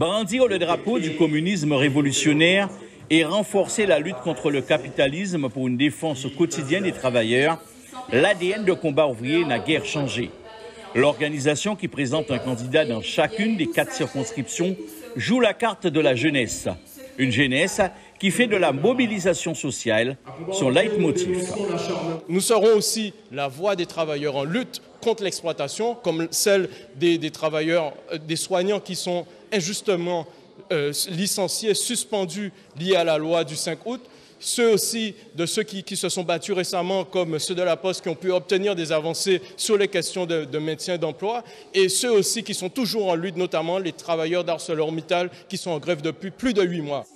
Brandir le drapeau du communisme révolutionnaire et renforcer la lutte contre le capitalisme pour une défense quotidienne des travailleurs, l'ADN de Combat ouvrier n'a guère changé. L'organisation, qui présente un candidat dans chacune des 4 circonscriptions, joue la carte de la jeunesse. Une jeunesse qui fait de la mobilisation sociale son leitmotiv. Nous serons aussi la voix des travailleurs en lutte contre l'exploitation, comme celle des travailleurs, des soignants qui sont injustement licenciés, suspendus, liés à la loi du 5 août. Ceux aussi de ceux qui se sont battus récemment, comme ceux de la Poste, qui ont pu obtenir des avancées sur les questions de maintien d'emploi, et ceux aussi qui sont toujours en lutte, notamment les travailleurs d'ArcelorMittal, qui sont en grève depuis plus de 8 mois.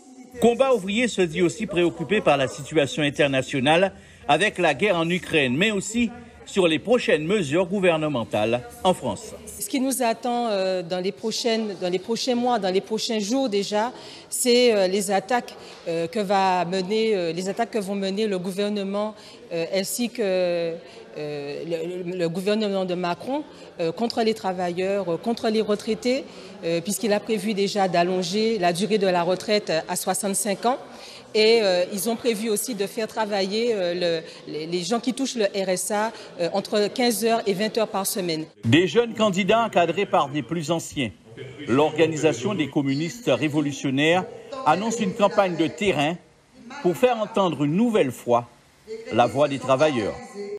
Combat ouvrier se dit aussi préoccupé par la situation internationale avec la guerre en Ukraine, mais aussi sur les prochaines mesures gouvernementales en France. Ce qui nous attend dans les prochains mois, dans les prochains jours déjà, c'est les attaques que vont mener le gouvernement ainsi que le gouvernement de Macron contre les travailleurs, contre les retraités, puisqu'il a prévu déjà d'allonger la durée de la retraite à 65 ans. Et ils ont prévu aussi de faire travailler les gens qui touchent le RSA entre 15 heures et 20 heures par semaine. Des jeunes candidats encadrés par des plus anciens. L'organisation des communistes révolutionnaires annonce une campagne de terrain pour faire entendre une nouvelle fois la voix des travailleurs.